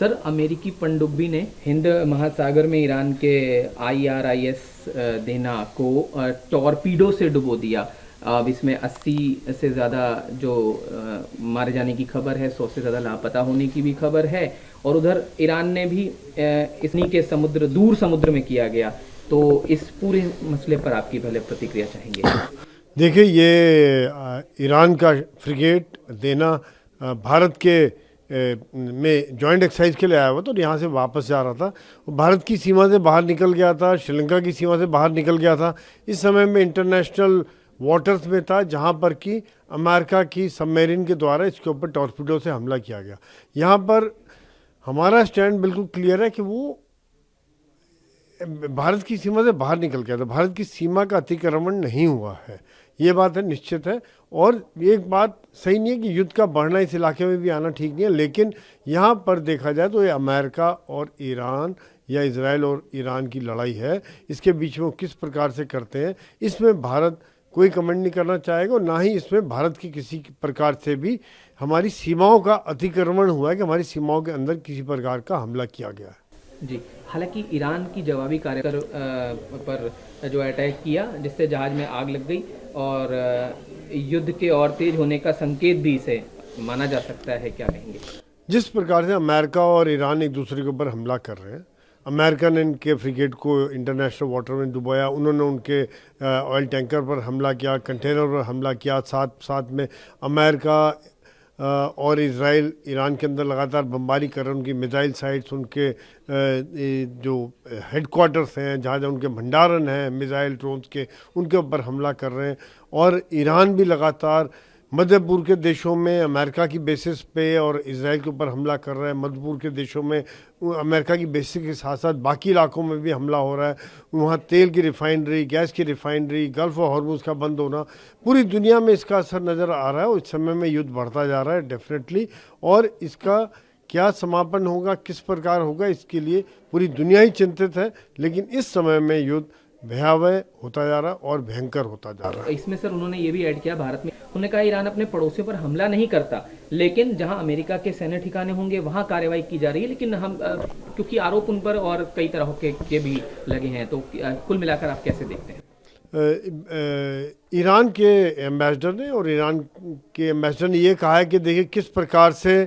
Sir, अमेरिकी पनडुब्बी ने हिंद महासागर में ईरान के IRIS देना को टॉर्पीडो से डुबो दिया। अब इसमें 80 से ज़्यादा जो मारे जाने की खबर है, 100 से ज़्यादा लापता होने की भी खबर है। और उधर ईरान ने भी इतनी के समुद्र, दूर समुद्र में किया गया। तो इस पूरे मसले पर आपकी पहले प्रतिक्रिया चाहेंगे। देखिए, ये ईरान का फ्रिगेट देना भारत के में जॉइंट एक्सरसाइज के लिए आया हुआ था और यहाँ से वापस जा रहा था। वो भारत की सीमा से बाहर निकल गया था, श्रीलंका की सीमा से बाहर निकल गया था। इस समय में इंटरनेशनल वाटर्स में था, जहाँ पर कि अमेरिका की सबमरीन के द्वारा इसके ऊपर टॉर्पीडो से हमला किया गया। यहाँ पर हमारा स्टैंड बिल्कुल क्लियर है कि वो भारत की सीमा से बाहर निकल गया था। भारत की सीमा का अतिक्रमण नहीं हुआ है, ये बात है, निश्चित है। और एक बात सही नहीं है कि युद्ध का बढ़ना इस इलाके में भी आना ठीक नहीं है, लेकिन यहाँ पर देखा जाए तो ये अमेरिका और ईरान या इजराइल और ईरान की लड़ाई है। इसके बीच में वो किस प्रकार से करते हैं, इसमें भारत कोई कमेंट नहीं करना चाहेगा और ना ही इसमें भारत की किसी प्रकार से भी हमारी सीमाओं का अतिक्रमण हुआ है कि हमारी सीमाओं के अंदर किसी प्रकार का हमला किया गया है। जी, हालांकि ईरान की जवाबी कार्य पर जो अटैक किया, जिससे जहाज में आग लग गई और युद्ध के और तेज होने का संकेत भी इसे माना जा सकता है, क्या कहेंगे? जिस प्रकार से अमेरिका और ईरान एक दूसरे के ऊपर हमला कर रहे हैं, अमेरिका ने इनके फ्रिगेट को इंटरनेशनल वाटर में डुबाया, उन्होंने उनके ऑयल टैंकर पर हमला किया, कंटेनर पर हमला किया, साथ साथ में अमेरिका और इजराइल ईरान के अंदर लगातार बमबारी कर रहे हैं। उनकी मिसाइल साइट्स, उनके जो हेडक्वार्टर्स हैं, जहाँ जहाँ उनके भंडारण हैं मिसाइल ड्रोन्स के, उनके ऊपर हमला कर रहे हैं। और ईरान भी लगातार मध्य पूर्व के देशों में अमेरिका की बेसिस पे और इजराइल के ऊपर हमला कर रहा है। मध्य पूर्व के देशों में अमेरिका की बेसिस के साथ साथ बाकी इलाकों में भी हमला हो रहा है। वहाँ तेल की रिफाइनरी, गैस की रिफाइनरी, गल्फ और हॉर्मुज़ का बंद होना, पूरी दुनिया में इसका असर नज़र आ रहा है। और इस समय में युद्ध बढ़ता जा रहा है डेफिनेटली, और इसका क्या समापन होगा, किस प्रकार होगा, इसके लिए पूरी दुनिया ही चिंतित है। लेकिन इस समय में युद्ध भयावह होता जा रहा है और भयंकर होता जा रहा है। इसमें सर उन्होंने ये भी ऐड किया भारत में, उन्होंने कहा ईरान अपने पड़ोसियों पर हमला नहीं करता, लेकिन जहां अमेरिका के सैन्य ठिकाने होंगे वहां कार्रवाई की जा रही है। लेकिन हम क्योंकि आरोप उन पर और कई तरह के भी लगे हैं, तो कुल मिलाकर आप कैसे देखते हैं? ईरान के एम्बेसडर ने और ईरान के एम्बेसडर ने ये कहा है कि देखिए किस प्रकार से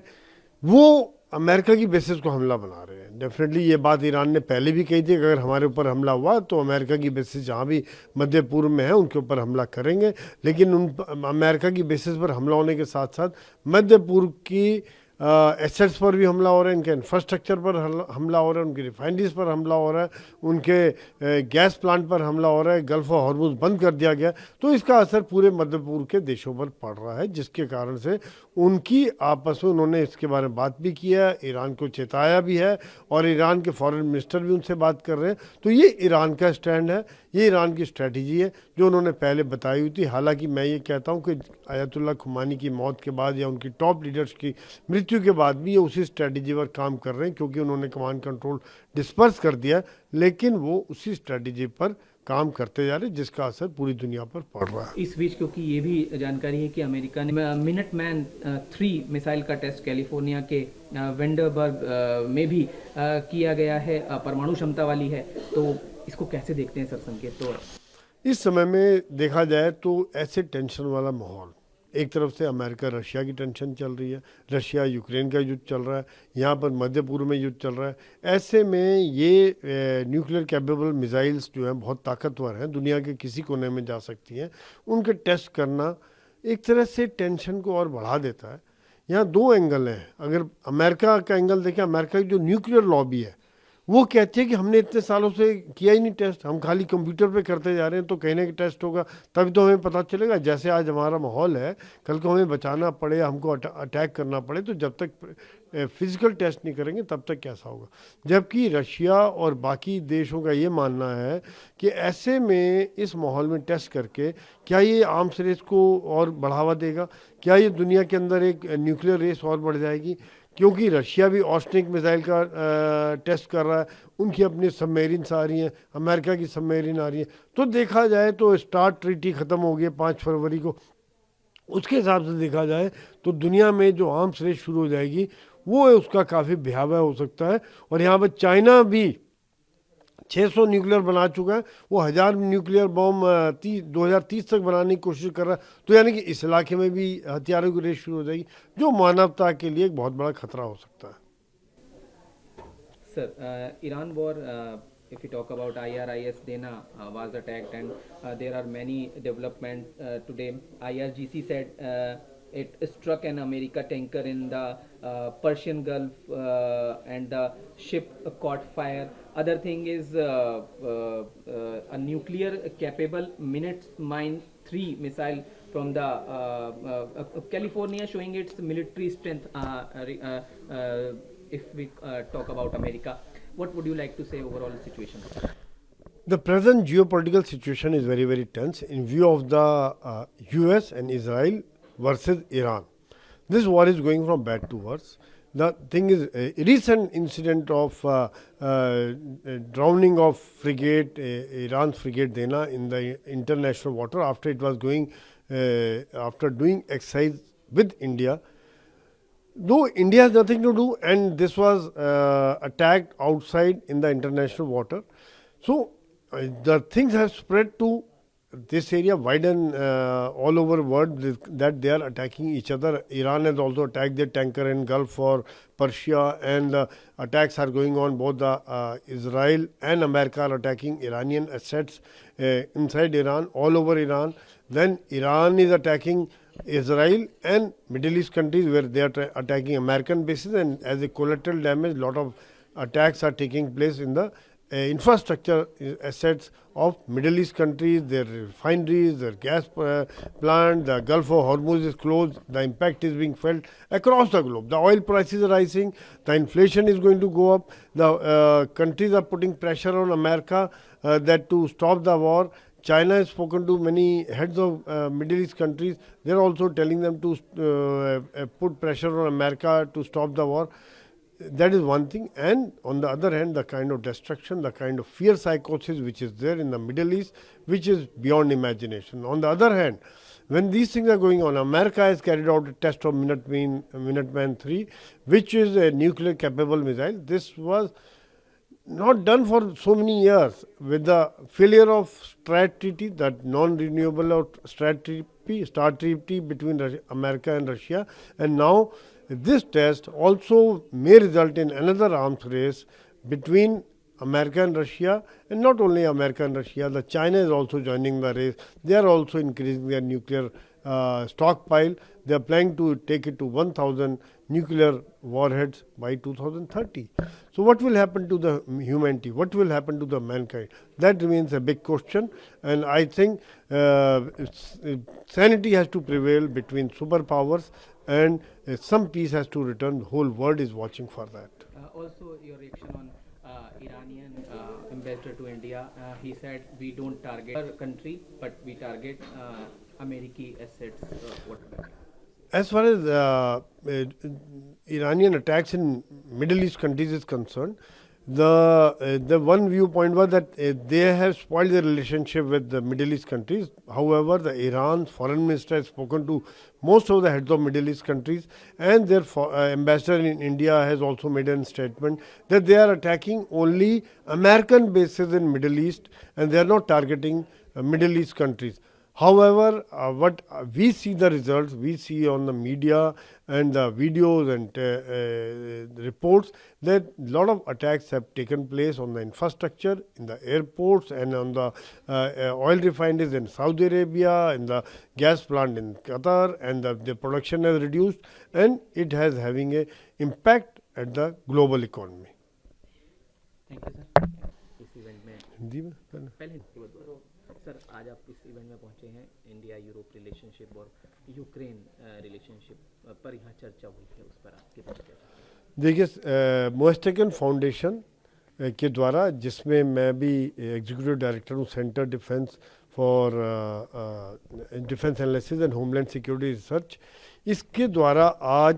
वो अमेरिका की बेसिस को हमला बना रहे हैं। डेफिनेटली ये बात ईरान ने पहले भी कही थी कि अगर हमारे ऊपर हमला हुआ तो अमेरिका की बेसिस जहाँ भी मध्य पूर्व में है उनके ऊपर हमला करेंगे। लेकिन उन अमेरिका की बेसिस पर हमला होने के साथ साथ मध्य पूर्व की एसेट्स पर भी हमला हो रहा है, इनके इंफ्रास्ट्रक्चर पर हमला हो रहा है, उनकी रिफाइनरीज पर हमला हो रहा है, उनके गैस प्लांट पर हमला हो रहा है, गल्फ और हॉर्मुज़ बंद कर दिया गया। तो इसका असर पूरे मध्य पूर्व के देशों पर पड़ रहा है, जिसके कारण से उनकी आपस में उन्होंने इसके बारे में बात भी किया है, ईरान को चेताया भी है और ईरान के फॉरेन मिनिस्टर भी उनसे बात कर रहे हैं। तो ये ईरान का स्टैंड है, ये ईरान की स्ट्रैटेजी है जो उन्होंने पहले बताई हुई थी। हालांकि मैं ये कहता हूँ कि आयतुल्ला खुमानी की मौत के बाद या उनकी टॉप लीडर्स की मृत्यु के बाद भी ये उसी स्ट्रैटेजी पर काम कर रहे हैं, क्योंकि उन्होंने कमांड कंट्रोल डिस्पर्स कर दिया, लेकिन वो उसी स्ट्रैटेजी पर काम करते जा रहे हैं, जिसका असर पूरी दुनिया पर पड़ रहा है। इस बीच क्योंकि ये भी जानकारी है कि अमेरिका ने मिनटमैन 3 मिसाइल का टेस्ट कैलिफोर्निया के वेंडरबर्ग में भी किया गया है, परमाणु क्षमता वाली है, तो इसको कैसे देखते हैं सर संकेत? तो इस समय में देखा जाए तो ऐसे टेंशन वाला माहौल, एक तरफ से अमेरिका रशिया की टेंशन चल रही है, रशिया यूक्रेन का युद्ध चल रहा है, यहाँ पर मध्य पूर्व में युद्ध चल रहा है। ऐसे में ये न्यूक्लियर कैपेबल मिसाइल्स जो हैं बहुत ताकतवर हैं, दुनिया के किसी कोने में जा सकती हैं, उनके टेस्ट करना एक तरह से टेंशन को और बढ़ा देता है। यहाँ दो एंगल हैं। अगर अमेरिका का एंगल देखें, अमेरिका की जो न्यूक्लियर लॉबी है वो कहती है कि हमने इतने सालों से किया ही नहीं टेस्ट, हम खाली कंप्यूटर पे करते जा रहे हैं, तो कहने के टेस्ट होगा तभी तो हमें पता चलेगा। जैसे आज हमारा माहौल है, कल को हमें बचाना पड़े, हमको अटैक करना पड़े, तो जब तक फिजिकल टेस्ट नहीं करेंगे तब तक कैसा होगा। जबकि रशिया और बाकी देशों का ये मानना है कि ऐसे में इस माहौल में टेस्ट करके क्या ये आर्म्स रेस को और बढ़ावा देगा, क्या ये दुनिया के अंदर एक न्यूक्लियर रेस और बढ़ जाएगी, क्योंकि रशिया भी ऑस्ट्रिक मिसाइल का टेस्ट कर रहा है, उनकी अपनी सबमरीन्स आ रही हैं, अमेरिका की सबमरीन आ रही है। तो देखा जाए तो स्टार्ट ट्रीटी ख़त्म हो गई 5 फरवरी को, उसके हिसाब से देखा जाए तो दुनिया में जो आर्म्स रेस शुरू हो जाएगी वो उसका काफ़ी भयावह हो सकता है। और यहाँ पर चाइना भी 600 न्यूक्लियर बना चुका है, वो 1000 न्यूक्लियर बॉम्ब 2030 तक बनाने की कोशिश कर रहा है। तो यानी कि इस इलाके में भी हथियारों की रेस शुरू हो जाएगी, जो मानवता के लिए एक बहुत बड़ा खतरा हो सकता है। Sir, Iran war, if we talk about IRIS, Dena was attacked, and there are many developments today. IRGC said it struck an America tanker in the Persian Gulf, and the ship caught fire. Other thing is a nuclear capable Minutes Mine 3 missile from the California, showing its military strength. If we talk about America, what would you like to say overall situation? The present geopolitical situation is very, very tense in view of the US and Israel versus Iran. This war is going from bad to worse. The thing is, a recent incident of drowning of frigate, Iran's frigate Dena in the international water after it was going, after doing exercise with India. Though India has nothing to do, and this was attacked outside in the international water. So the things have spread to this area, widen all over the world, that they are attacking each other. Iran has also attacked their tanker in Gulf or Persia, and attacks are going on. Both the Israel and America are attacking Iranian assets inside Iran, all over Iran. Then Iran is attacking Israel and Middle East countries where they are attacking American bases, and as a collateral damage, lot of attacks are taking place in the infrastructure assets of Middle East countries, their refineries, their gas plant. The Gulf of Hormuz is closed. The impact is being felt across the globe. The oil prices are rising. The inflation is going to go up. The countries are putting pressure on America that to stop the war. China has spoken to many heads of Middle East countries. They are also telling them to put pressure on America to stop the war. That is one thing. And on the other hand, the kind of destruction, the kind of fear psychosis which is there in the Middle East, which is beyond imagination. On the other hand, when these things are going on, America has carried out a test of Minuteman 3, which is a nuclear capable missile. This was not done for so many years. With the failure of START treaty, that non-renewable or START treaty between America and Russia, and now this test also may result in another arms race between America and Russia, and not only America and Russia, the China is also joining the race. They are also increasing their nuclear stockpile. They are planning to take it to 1,000 nuclear warheads by 2030. So what will happen to the humanity? What will happen to the mankind? That remains a big question, and I think sanity has to prevail between superpowers, and some peace has to return. The whole world is watching for that. Also, your reaction on Iranian ambassador to India. He said we don't target our country, but we target American assets. What about it? As far as Iranian attacks in Middle East countries is concerned, the one viewpoint was that they have spoiled their relationship with the Middle East countries. However, the Iran's foreign minister has spoken to most of the heads of Middle East countries, and their ambassador in India has also made a statement that they are attacking only American bases in Middle East, and they are not targeting Middle East countries. However, what we see the results, we see on the media and the videos and reports that a lot of attacks have taken place on the infrastructure, in the airports, and on the oil refineries in Saudi Arabia, in the gas plant in Qatar, and the production has reduced, and it has having a impact at the global economy. Thank you, sir. इस event में हिंदी में पहले पहले sir आज आप इस event में पहुंचे हैं इंडिया यूरोप रिलेशनशिप और यूक्रेन रिलेशनशिप पर यहाँ चर्चा हुई है, उस पर आपके पास क्या? देखिए, मोस्टेकन फाउंडेशन के द्वारा, जिसमें मैं भी एग्जीक्यूटिव डायरेक्टर हूँ, centre defence for defence analysis and homeland security research, इसके द्वारा आज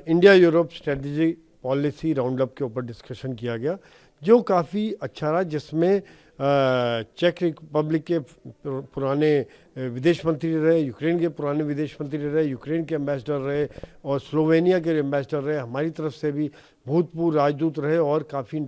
India Europe strategy policy round up के ऊपर डिस्कशन किया गया, जो काफ़ी अच्छा रहा, जिसमें चेक रिपब्लिक के पुराने विदेश मंत्री रहे, यूक्रेन के पुराने विदेश मंत्री रहे, यूक्रेन के एम्बेसडर रहे और स्लोवेनिया के एम्बेसडर रहे, हमारी तरफ से भी भूतपूर्व राजदूत रहे और काफ़ी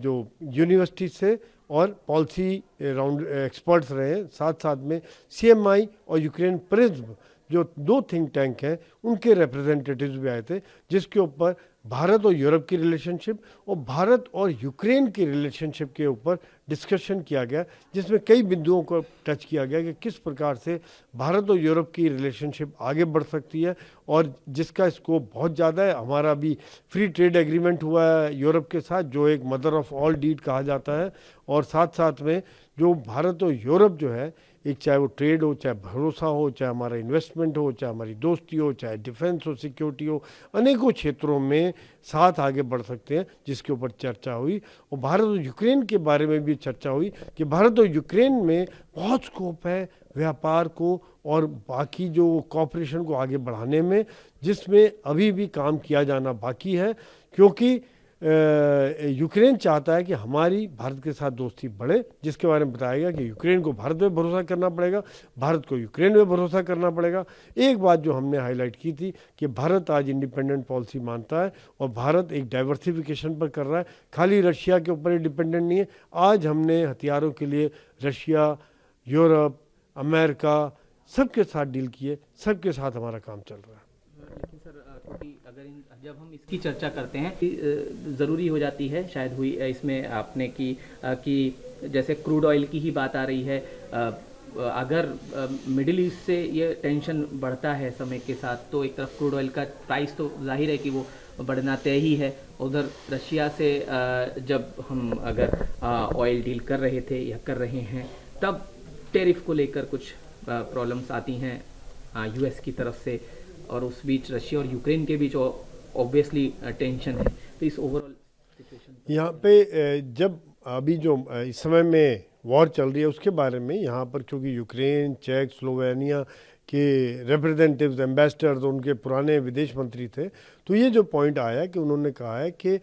जो यूनिवर्सिटी से और पॉलिसी राउंड एक्सपर्ट्स रहे। साथ साथ में CMI और यूक्रेन प्रिज्म जो 2 थिंक टैंक हैं उनके रिप्रेजेंटेटिव्स भी आए थे, जिसके ऊपर भारत और यूरोप की रिलेशनशिप और भारत और यूक्रेन की रिलेशनशिप के ऊपर डिस्कशन किया गया, जिसमें कई बिंदुओं को टच किया गया कि किस प्रकार से भारत और यूरोप की रिलेशनशिप आगे बढ़ सकती है और जिसका स्कोप बहुत ज़्यादा है। हमारा भी फ्री ट्रेड एग्रीमेंट हुआ है यूरोप के साथ, जो एक मदर ऑफ ऑल डीड कहा जाता है, और साथ साथ में जो भारत और यूरोप जो है, एक चाहे वो ट्रेड हो, चाहे भरोसा हो, चाहे हमारा इन्वेस्टमेंट हो, चाहे हमारी दोस्ती हो, चाहे डिफेंस हो, सिक्योरिटी हो, अनेकों क्षेत्रों में साथ आगे बढ़ सकते हैं, जिसके ऊपर चर्चा हुई। और भारत और यूक्रेन के बारे में भी चर्चा हुई कि भारत और यूक्रेन में बहुत स्कोप है व्यापार को और बाकी जो कॉपरेशन को आगे बढ़ाने में, जिसमें अभी भी काम किया जाना बाकी है, क्योंकि यूक्रेन चाहता है कि हमारी भारत के साथ दोस्ती बढ़े, जिसके बारे में बताया गया कि यूक्रेन को भारत में भरोसा करना पड़ेगा, भारत को यूक्रेन में भरोसा करना पड़ेगा। एक बात जो हमने हाईलाइट की थी कि भारत आज इंडिपेंडेंट पॉलिसी मानता है और भारत एक डाइवर्सिफिकेशन पर कर रहा है, खाली रशिया के ऊपर ही डिपेंडेंट नहीं है। आज हमने हथियारों के लिए रशिया, यूरोप, अमेरिका सबके साथ डील किए, सबके साथ हमारा काम चल रहा है। लेकिन सर क्योंकि जब हम इसकी चर्चा करते हैं ज़रूरी हो जाती है, शायद हुई इसमें आपने कि जैसे क्रूड ऑयल की ही बात आ रही है, अगर मिडिल ईस्ट से ये टेंशन बढ़ता है समय के साथ, तो एक तरफ क्रूड ऑयल का प्राइस तो जाहिर है कि वो बढ़ना तय ही है। उधर रशिया से जब हम अगर ऑयल डील कर रहे थे या कर रहे हैं, तब टैरिफ को लेकर कुछ प्रॉब्लम्स आती हैं US की तरफ से, और उस बीच रशिया और यूक्रेन के बीच ऑब्वियसली टेंशन है। तो इस ओवरऑल सिचुएशन यहाँ पे जब अभी जो इस समय में वॉर चल रही है उसके बारे में, यहाँ पर चूँकि यूक्रेन, चेक, स्लोवेनिया के रिप्रेजेंटेटिव्स, एम्बेसडर्स, उनके पुराने विदेश मंत्री थे, तो ये जो पॉइंट आया कि उन्होंने कहा है कि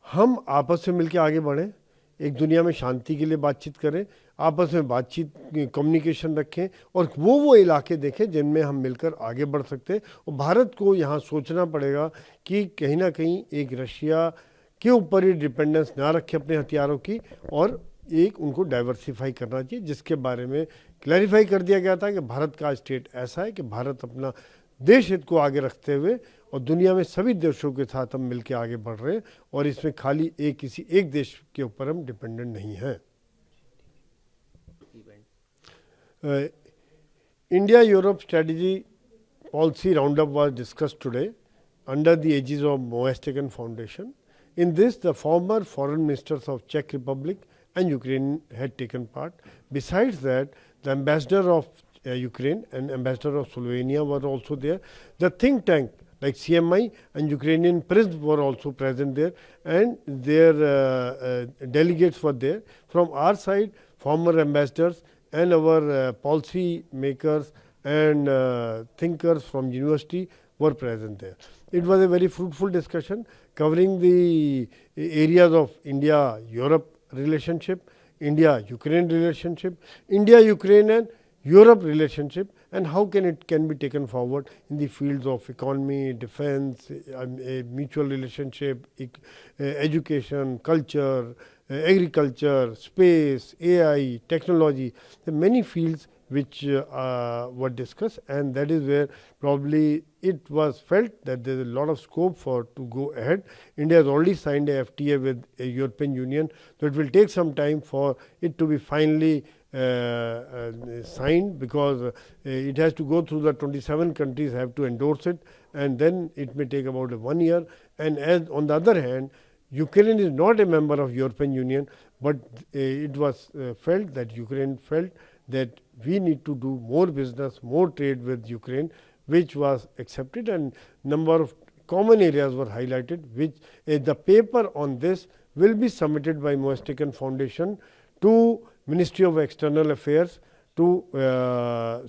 हम आपस में मिलकर आगे बढ़ें, एक दुनिया में शांति के लिए बातचीत करें, आपस में बातचीत कम्युनिकेशन रखें और वो इलाके देखें जिनमें हम मिलकर आगे बढ़ सकते हैं। और भारत को यहाँ सोचना पड़ेगा कि कहीं ना कहीं एक रशिया के ऊपर ही डिपेंडेंस ना रखे अपने हथियारों की, और एक उनको डाइवर्सिफाई करना चाहिए, जिसके बारे में क्लैरिफाई कर दिया गया था कि भारत का स्टेट ऐसा है कि भारत अपना देश हित को आगे रखते हुए और दुनिया में सभी देशों के साथ हम मिलकर आगे बढ़ रहे हैं, और इसमें खाली किसी एक देश के ऊपर हम डिपेंडेंट नहीं हैं। India-Europe strategy policy roundup was discussed today under the aegis of Moestegan Foundation. In this, the former foreign ministers of Czech Republic and Ukraine had taken part. Besides that, the ambassador of Ukraine and ambassador of Slovenia were also there. The think tank like CMI and Ukrainian Prism were also present there, and their delegates were there. From our side, former ambassadors and our policy makers and thinkers from university were present there. It was a very fruitful discussion covering the areas of India-Europe relationship, India-Ukraine relationship, India-Ukraine and Europe relationship, and how it can be taken forward in the fields of economy, defense, mutual relationship, education, culture, agriculture, space, AI, technology, the many fields which were discussed, and that is where probably it was felt that there is a lot of scope to go ahead. India has already signed a FTA with a European Union, so it will take some time for it to be finally signed, because it has to go through the 27 countries have to endorse it, and then it may take about 1 year. And as on the other hand, Ukraine is not a member of European Union, but it was felt that Ukraine felt that we need to do more business, more trade with Ukraine, which was accepted, and number of common areas were highlighted, which the paper on this will be submitted by Moestegan Foundation to Ministry of External Affairs to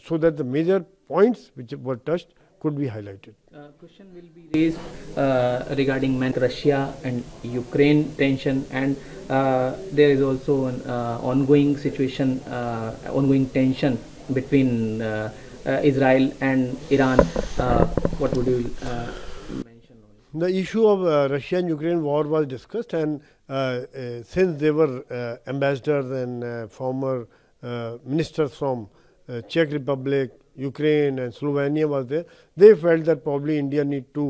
so that the major points which were touched could be highlighted. Question will be raised regarding Russia and Ukraine tension, and there is also an ongoing situation, ongoing tension between Israel and Iran. What would you mention on? The issue of Russia and Ukraine war was discussed, and since they were ambassadors and former ministers from Czech Republic, Ukraine and Slovenia was there, they felt that probably India need to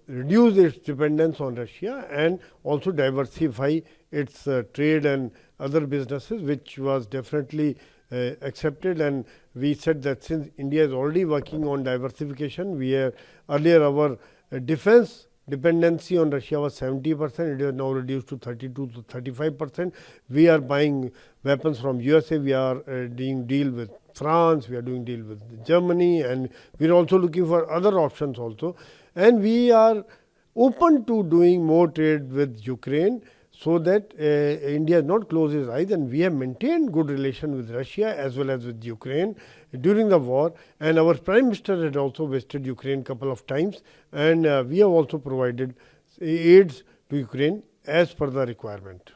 reduce its dependence on Russia and also diversify its trade and other businesses, which was definitely accepted. And we said that since India is already working on diversification, we are earlier our defense dependency on Russia was 70%, it is now reduced to 32 to 35%. We are buying weapons from USA, we are doing deal with France, we are doing deal with Germany, and we are also looking for other options also. And we are open to doing more trade with Ukraine, so that India has not closed its eyes, and we have maintained good relation with Russia as well as with Ukraine during the war. And our Prime Minister had also visited Ukraine couple of times, and we have also provided aids to Ukraine as per the requirement.